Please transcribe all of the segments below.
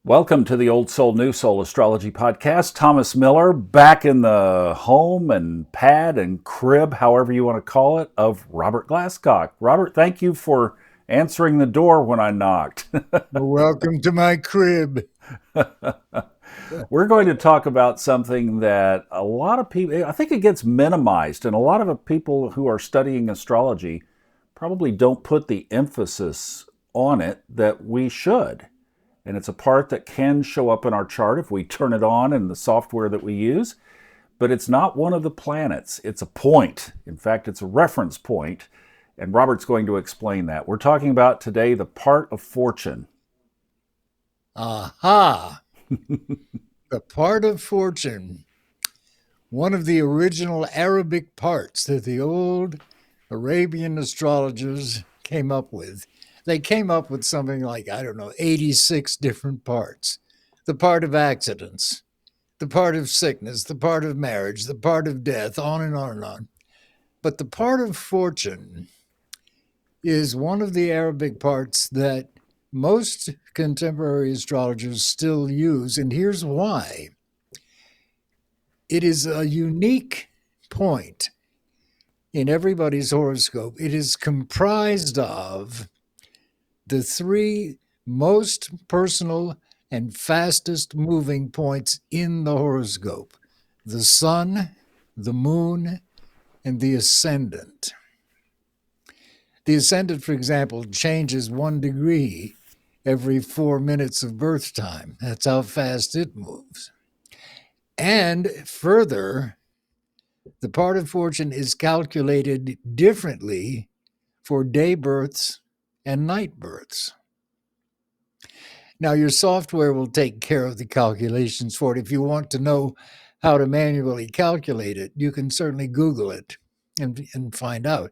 Welcome to the Old Soul, New Soul Astrology Podcast. Thomas Miller back in the home and pad and crib, however you want to call it, of Robert Glasscock. Robert, thank you for answering the door when I knocked. Welcome to my crib. We're going to talk about something that a lot of people, I think it gets minimized, and a lot of the people who are studying astrology probably don't put the emphasis on it that we should. And it's a part that can show up in our chart if we turn it on in the software that we use. But it's not one of the planets. It's a point. In fact, it's a reference point. And Robert's going to explain that. We're talking about today the part of fortune. Aha! The part of fortune. One of the original Arabic parts that the old Arabian astrologers came up with. They came up with something like, 86 different parts. The part of accidents, the part of sickness, the part of marriage, the part of death, on and on and on. But the part of fortune is one of the Arabic parts that most contemporary astrologers still use, and here's why. It is a unique point in everybody's horoscope. It is comprised of the three most personal and fastest moving points in the horoscope: the sun, the moon, and the ascendant. The ascendant, for example, changes 1 degree every 4 minutes of birth time. That's how fast it moves. And further, the part of fortune is calculated differently for day births and night births. Now, your software will take care of the calculations for it. If you want to know how to manually calculate it, you can certainly Google it and find out.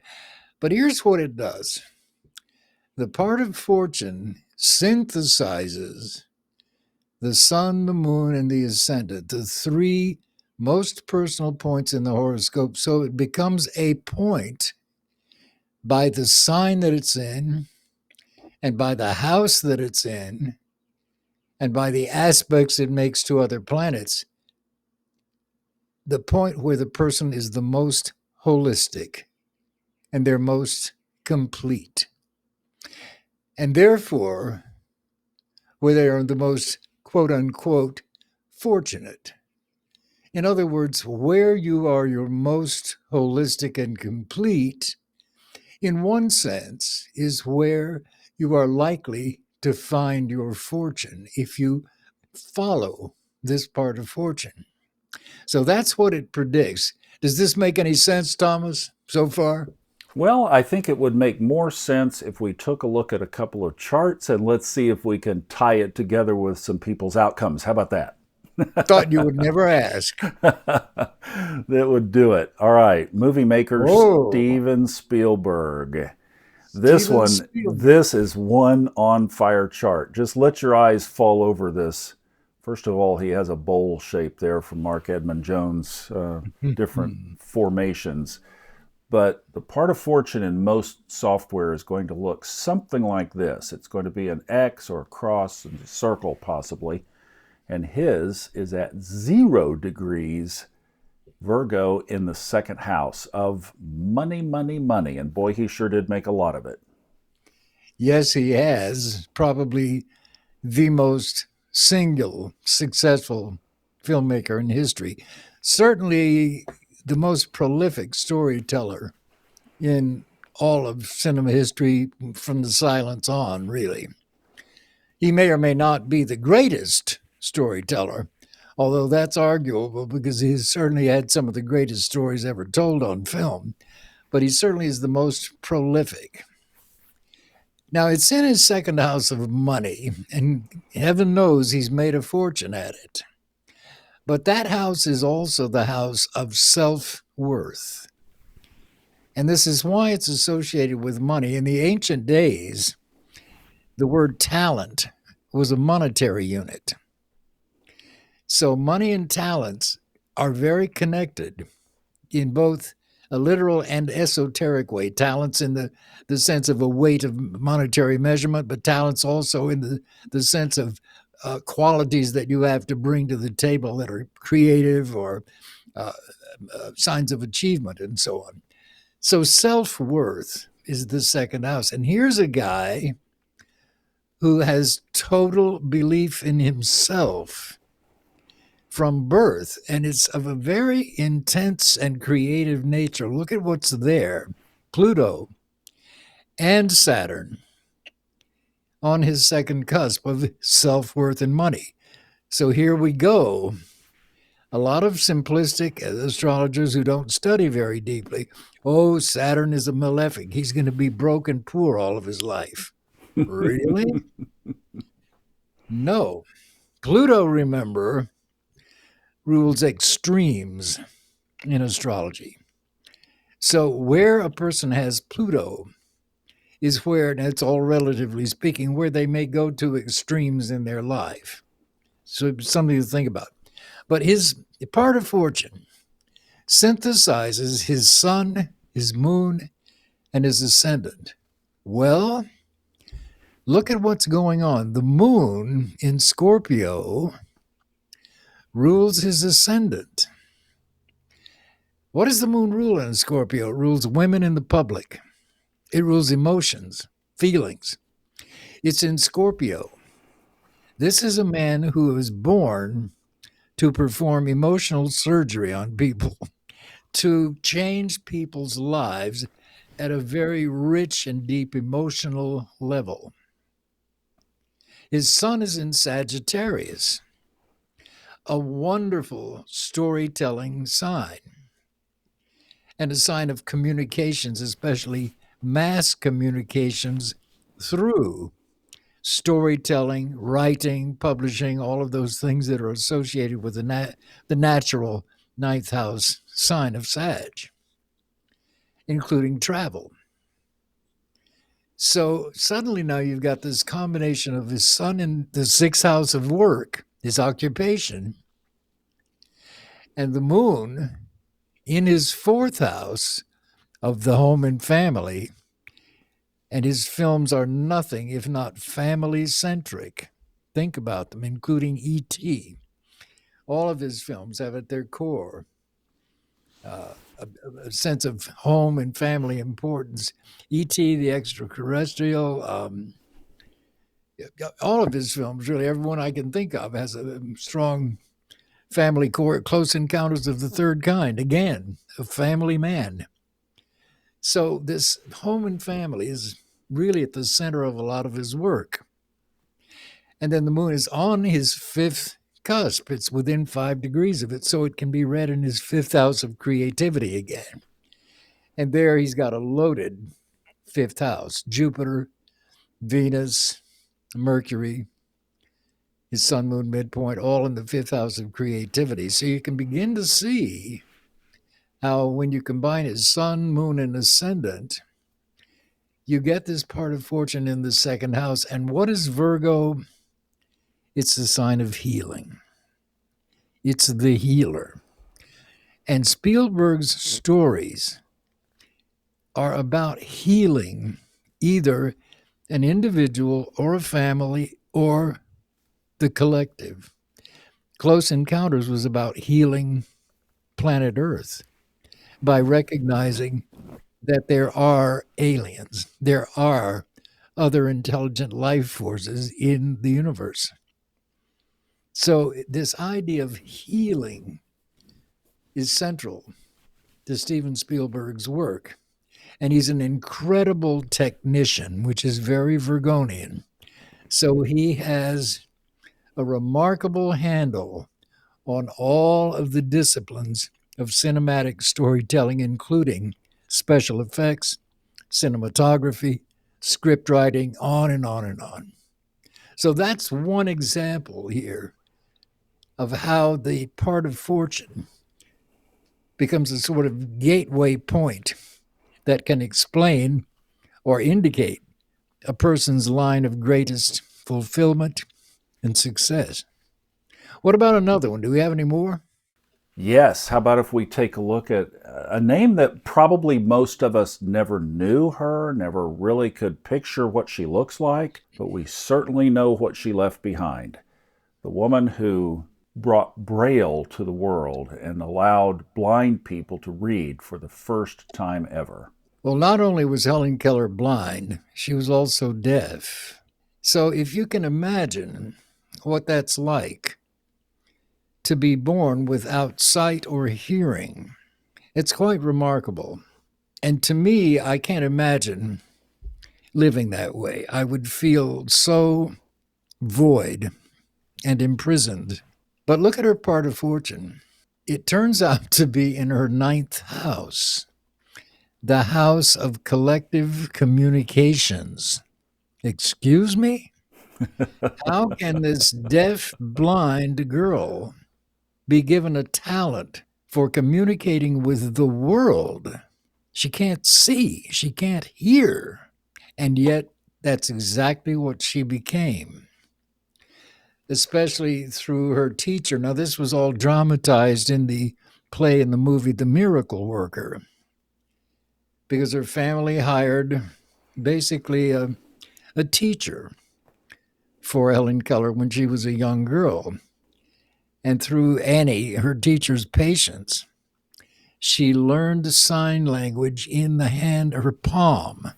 But here's what it does. The part of fortune synthesizes the sun, the moon, and the ascendant, the three most personal points in the horoscope, so it becomes a point by the sign that it's in, and by the house that it's in, and by the aspects it makes to other planets, the point where the person is the most holistic and they're most complete. And therefore, where they are the most, quote unquote, fortunate. In other words, where you are your most holistic and complete, in one sense, is where you are likely to find your fortune if you follow this part of fortune. So that's what it predicts. Does this make any sense, Thomas, so far? Well, I think it would make more sense if we took a look at a couple of charts and let's see if we can tie it together with some people's outcomes. How about that? Thought you would never ask. That would do it. All right. Movie maker Whoa. Steven Spielberg. Steven Spielberg. This is one on fire chart. Just let your eyes fall over this. First of all, he has a bowl shape there from Mark Edmund Jones, different formations. But the part of fortune in most software is going to look something like this. It's going to be an X or a cross and a circle possibly. And his is at 0 degrees Virgo in the second house of money, money, money. And boy, he sure did make a lot of it. Yes, he has. Probably the most single successful filmmaker in history. Certainly the most prolific storyteller in all of cinema history from the silence on, really. He may or may not be the greatest storyteller, although that's arguable because he certainly had some of the greatest stories ever told on film, but he certainly is the most prolific. Now, it's in his second house of money, and heaven knows he's made a fortune at it. But that house is also the house of self-worth. And this is why it's associated with money. In the ancient days, the word talent was a monetary unit. So money and talents are very connected in both a literal and esoteric way. Talents in the sense of a weight of monetary measurement, but talents also in the sense of qualities that you have to bring to the table that are creative or uh, signs of achievement and so on. So self-worth is the second house. And here's a guy who has total belief in himself from birth, and it's of a very intense and creative nature. Look at what's there. Pluto and Saturn on his second cusp of self-worth and money. So here we go. A lot of simplistic astrologers who don't study very deeply. Oh, Saturn is a malefic. He's going to be broke and poor all of his life. Really? No. Pluto, remember, rules extremes in astrology. So where a person has Pluto is where, and it's all relatively speaking, where they may go to extremes in their life. So it's something to think about. But his part of fortune synthesizes his sun, his moon, and his ascendant. Well, look at what's going on. The moon in Scorpio rules his ascendant. What does the moon rule in Scorpio? It rules women in the public. It rules emotions, feelings. It's in Scorpio. This is a man who was born to perform emotional surgery on people, to change people's lives at a very rich and deep emotional level. His sun is in Sagittarius, a wonderful storytelling sign, and a sign of communications, especially mass communications through storytelling, writing, publishing, all of those things that are associated with the natural ninth house sign of Sag, including travel. So suddenly now you've got this combination of his sun in the sixth house of work, his occupation, and the moon in his fourth house of the home and family. And his films are nothing if not family-centric. Think about them, including E.T. All of his films have at their core a sense of home and family importance. E.T., the extraterrestrial, all of his films, really, everyone I can think of has a strong family core. Close Encounters of the Third Kind, again, a family man. So this home and family is really at the center of a lot of his work. And then the moon is on his fifth cusp. It's within 5 degrees of it, so it can be read in his fifth house of creativity again. And there he's got a loaded fifth house: Jupiter, Venus, Mercury, his sun, moon, midpoint, all in the fifth house of creativity. So you can begin to see how when you combine his sun, moon, and ascendant, you get this part of fortune in the second house. And what is Virgo? It's the sign of healing. It's the healer. And Spielberg's stories are about healing either an individual or a family or the collective. Close Encounters was about healing planet Earth by recognizing that there are aliens, there are other intelligent life forces in the universe. So this idea of healing is central to Steven Spielberg's work. And he's an incredible technician, which is very Virgonian. So he has a remarkable handle on all of the disciplines of cinematic storytelling, including special effects, cinematography, script writing, on and on and on. So that's one example here of how the part of fortune becomes a sort of gateway point that can explain or indicate a person's line of greatest fulfillment and success. What about another one? Do we have any more? Yes, how about if we take a look at a name that probably most of us never knew her, never really could picture what she looks like, but we certainly know what she left behind. the woman who brought Braille to the world and allowed blind people to read for the first time ever. Well, not only was Helen Keller blind, she was also deaf. So if you can imagine what that's like to be born without sight or hearing, it's quite remarkable. And to me, I can't imagine living that way. I would feel so void and imprisoned. But look at her part of fortune. It turns out to be in her ninth house, the house of collective communications. Excuse me? How can this deaf, blind girl be given a talent for communicating with the world? She can't see, she can't hear. And yet, that's exactly what she became, especially through her teacher. Now, this was all dramatized in the play and the movie The Miracle Worker, because her family hired basically a teacher for Helen Keller when she was a young girl. And through Annie, her teacher's patience, she learned sign language in the hand, her palm.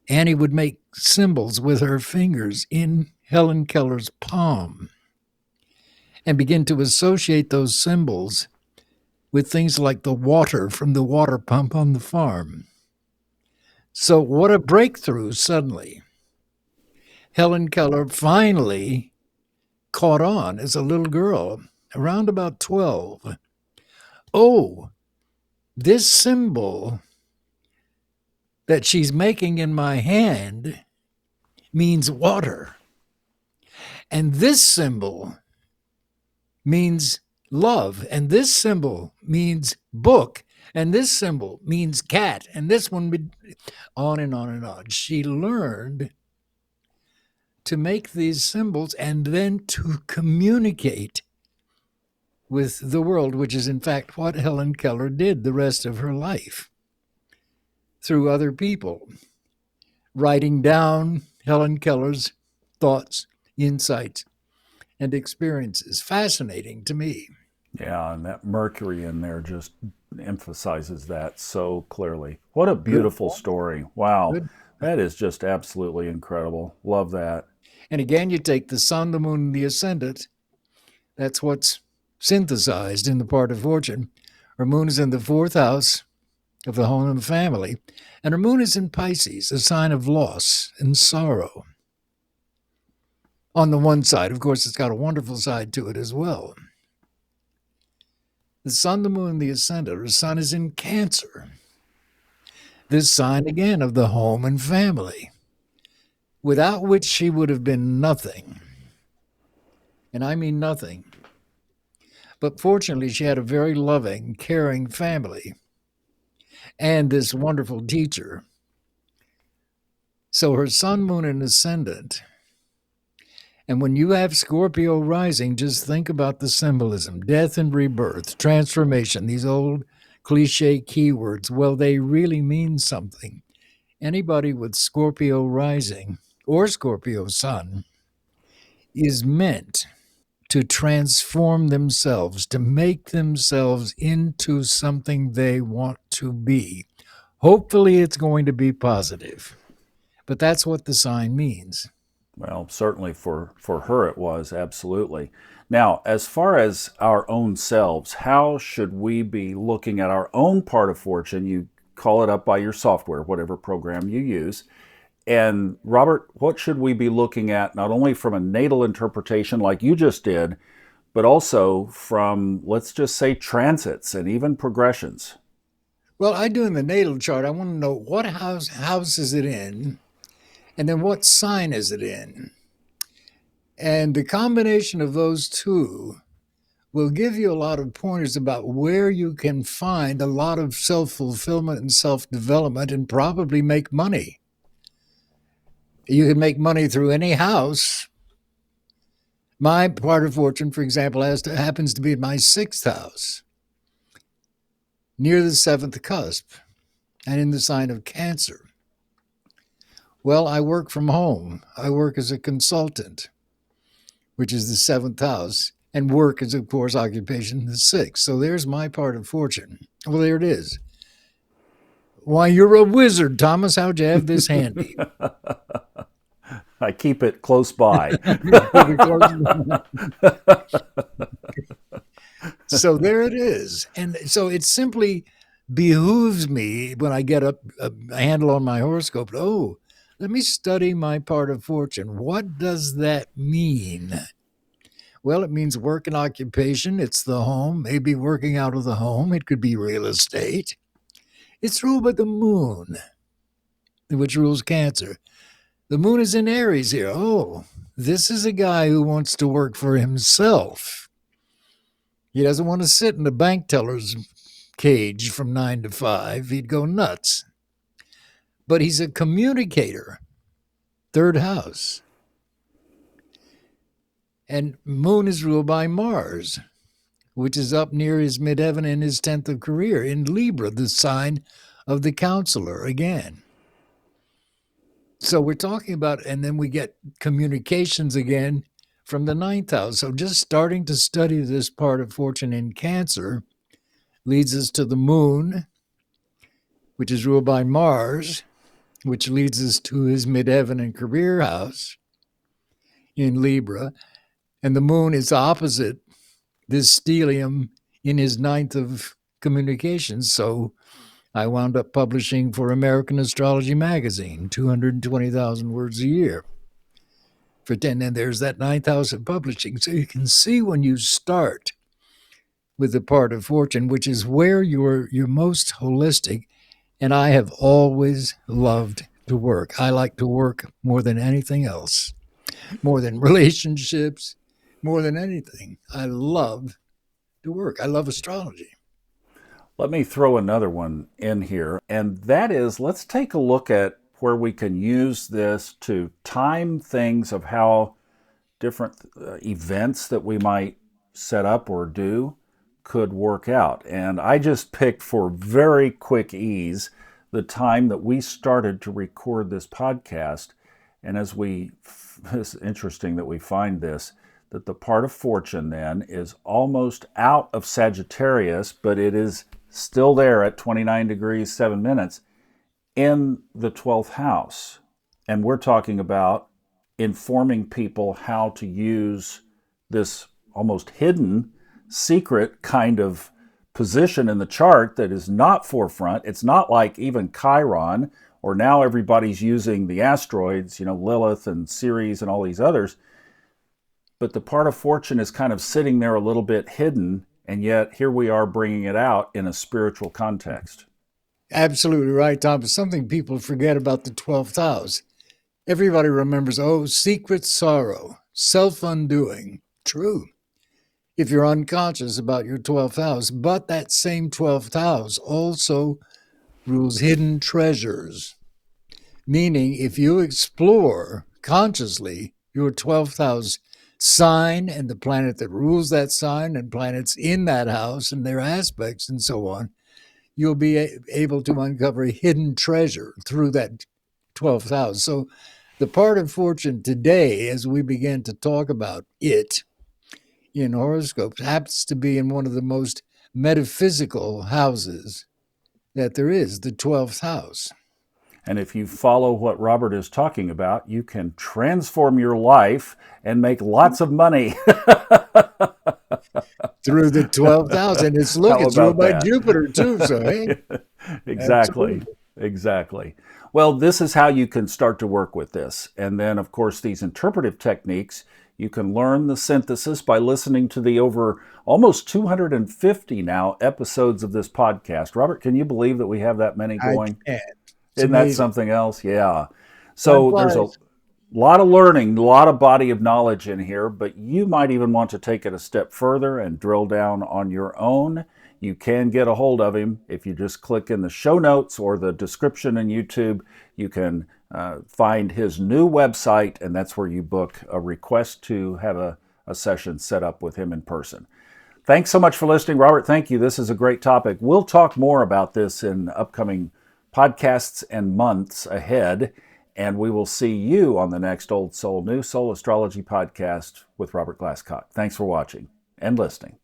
Annie would make symbols with her fingers in Helen Keller's palm and begin to associate those symbols with things like the water from the water pump on the farm. So, what a breakthrough suddenly. Helen Keller finally caught on as a little girl, around about 12. Oh, this symbol that she's making in my hand means water. And this symbol means love. And this symbol means book. And this symbol means cat. And this one, on and on and on. She learned to make these symbols and then to communicate with the world, which is in fact what Helen Keller did the rest of her life through other people, writing down Helen Keller's thoughts, insights, and experiences. Fascinating to me. Yeah, and that Mercury in there just emphasizes that so clearly. What a Good. beautiful story. Wow. Good. That is just absolutely incredible. Love that. And again, you take the sun, the moon, and the ascendant. That's what's synthesized in the part of fortune. Her moon is in the fourth house of the home and family, and her moon is in Pisces, a sign of loss and sorrow. On the one side, of course, it's got a wonderful side to it as well. The sun, the moon, and the ascendant. Her sun is in Cancer. This sign, again, of the home and family, without which she would have been nothing. And I mean nothing. But fortunately, she had a very loving, caring family and this wonderful teacher. So her sun, moon, and ascendant. And when you have Scorpio rising, just think about the symbolism: death and rebirth, transformation, these old cliche keywords. Well, they really mean something. Anybody with Scorpio rising or Scorpio sun is meant to transform themselves, to make themselves into something they want to be. Hopefully, it's going to be positive. But that's what the sign means. Well, certainly for her it was, absolutely. Now, as far as our own selves, how should we be looking at our own part of fortune? You call it up by your software, whatever program you use. And Robert, what should we be looking at not only from a natal interpretation like you just did, but also from, let's just say, transits and even progressions? Well, I do in the natal chart. I want to know what house is it in, and then what sign is it in? And the combination of those two will give you a lot of pointers about where you can find a lot of self-fulfillment and self-development and probably make money. You can make money through any house. My part of fortune, for example, happens to be in my sixth house, near the seventh cusp, and in the sign of Cancer. Well, I work from home. I work as a consultant. which is the seventh house. And work is, of course, occupation, the sixth. So there's my part of fortune. Well, there it is. Why, you're a wizard, Thomas. How'd you have this handy? I keep it close by. So there it is. And so it simply behooves me when I get a handle on my horoscope. Oh, let me study my part of fortune. What does that mean? Well, it means work and occupation. It's the home, maybe working out of the home. It could be real estate. It's ruled by the moon, which rules Cancer. The moon is in Aries here. Oh, this is a guy who wants to work for himself. He doesn't want to sit in the bank teller's cage from 9 to 5. He'd go nuts. But he's a communicator. Third house. And moon is ruled by Mars, which is up near his midheaven in his 10th of career, in Libra, the sign of the counselor again. So we're talking about, and then we get communications again from the 9th house. So just starting to study this part of fortune in Cancer leads us to the moon, which is ruled by Mars, which leads us to his midheaven and career house in Libra. And the moon is opposite this stellium in his 9th of communications. So I wound up publishing for American Astrology magazine, 220,000 words a year for 10. And there's that 9th house of publishing. So you can see when you start with the part of fortune, which is where you're most holistic. And I have always loved to work. I like to work more than anything else, more than relationships, more than anything. I love to work. I love astrology. Let me throw another one in here, and that is, let's take a look at where we can use this to time things of how different events that we might set up or do could work out. And I just picked, for very quick ease, the time that we started to record this podcast. And it's interesting that we find this, that the part of fortune then is almost out of Sagittarius, but it is still there at 29 degrees, 7 minutes in the 12th house. And we're talking about informing people how to use this almost hidden, secret kind of position in the chart that is not forefront. It's not like even Chiron, or now everybody's using the asteroids, Lilith and Ceres and all these others. But the part of fortune is kind of sitting there a little bit hidden, and yet here we are bringing it out in a spiritual context. Absolutely right, Tom. But something people forget about the 12th house. Everybody remembers, secret sorrow, self-undoing. True, if you're unconscious about your 12th house. But that same 12th house also rules hidden treasures. Meaning, if you explore consciously your 12th house sign and the planet that rules that sign and planets in that house and their aspects and so on, you'll be able to uncover a hidden treasure through that 12th house. So the part of fortune today, as we begin to talk about it in horoscopes, happens to be in one of the most metaphysical houses that there is, the 12th house. And if you follow what Robert is talking about, you can transform your life and make lots of money. Through the 12th house. And it's ruled by Jupiter too. So, hey. Exactly. Well, this is how you can start to work with this. And then, of course, these interpretive techniques, you can learn the synthesis by listening to the over almost 250 now episodes of this podcast. Robert, can you believe that we have that many going? I can't. Isn't that something else? Yeah. So there's a lot of learning, a lot of body of knowledge in here, but you might even want to take it a step further and drill down on your own. You can get a hold of him. If you just click in the show notes or the description in YouTube, you can find his new website, and that's where you book a request to have a session set up with him in person. Thanks so much for listening, Robert. Thank you. This is a great topic. We'll talk more about this in upcoming podcasts and months ahead. And we will see you on the next Old Soul, New Soul Astrology podcast with Robert Glasscock. Thanks for watching and listening.